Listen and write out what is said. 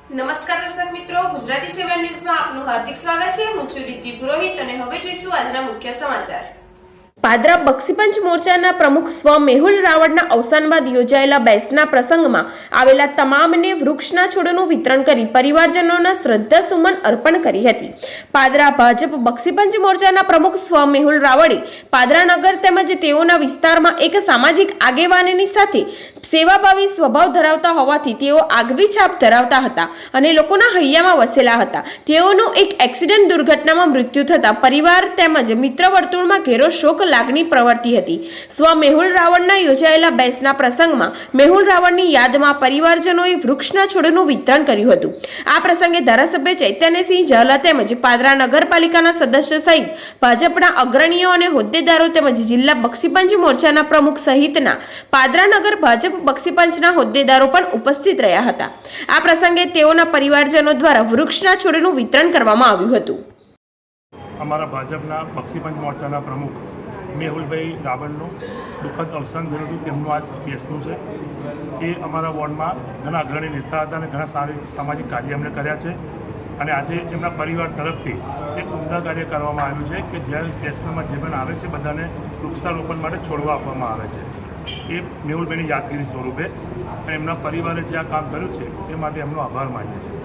નમસ્કાર દર્શક મિત્રો, ગુજરાતી 7 ન્યૂઝમાં આપનું હાર્દિક સ્વાગત છે। હું છું રીતિ પુરોહિત અને હવે જોઈશું આજના મુખ્ય સમાચાર। પાદરા બક્ષીપંચ મોરચાના પ્રમુખ સ્વ મેહુલ રાવળના અવસાન બાદ યોજાયેલા બેસના પ્રસંગમાં આવેલા તમામને વૃક્ષના છોડનું વિતરણ કરી પરિવારજનોના શ્રદ્ધાસુમન અર્પણ કરી હતી। પાદરા ભાજપ બક્ષીપંચ મોરચાના પ્રમુખ સ્વ મેહુલ રાવળે પાદરા નગર તેમજ તેઓના વિસ્તારમાં એક સામાજિક આગેવાનની સાથે સેવાભાવી સ્વભાવ ધરાવતા હોવાથી તેઓ આગવી છાપ ધરાવતા હતા અને લોકોના હૈયામાં વસેલા હતા। તેઓનું એક એક્સિડન્ટ દુર્ઘટનામાં મૃત્યુ થતા પરિવાર તેમજ મિત્ર વર્તુળમાં ઘેરો શોક લાગણી પ્રવર્તી હતી। સ્વ મેહુલ રાવળના યોજાયેલા બેસના પ્રસંગમાં મેહુલ રાવળની યાદમાં પરિવારજનોએ વૃક્ષના છોડનું વિતરણ કર્યું હતું। આ પ્રસંગે ધારાસભ્ય ચૈતન્યસિંહ ઝાલા તેમજ પાદરા નગરપાલિકાના સદસ્ય સહિત ભાજપના અગ્રણીઓ અને હોદ્દેદારો તેમજ જિલ્લા બક્ષીપંચ મોરચાના પ્રમુખ સહિતના પાદરા નગર ભાજપ બક્ષીપંચના હોદ્દેદારો પણ ઉપસ્થિત રહ્યા હતા। આ પ્રસંગે તેઓના પરિવારજનો દ્વારા વૃક્ષના છોડનું વિતરણ કરવામાં આવ્યું હતું। અમારા ભાજપના બક્ષીપંચ મોરચાના પ્રમુખ મેહુલભાઈ રાવળનું દુઃખદ અવસાન થયું હતું। તેમનું આજ બેસનું છે। એ અમારા વોર્ડમાં ઘણા અગ્રણી નેતા હતા અને ઘણા સારી સામાજિક કાર્ય એમણે કર્યા છે અને આજે એમના પરિવાર તરફથી એક ઉમદા કાર્ય કરવામાં આવ્યું છે કે જ્યારે બેસનામાં જે પણ આવે છે બધાને વૃક્ષારોપણ માટે છોડવા આપવામાં આવે છે। એ મેહુલભાઈની યાદગીરી સ્વરૂપે અને એમના પરિવારે જે આ કામ કર્યું છે એ માટે એમનો આભાર માનીએ છીએ।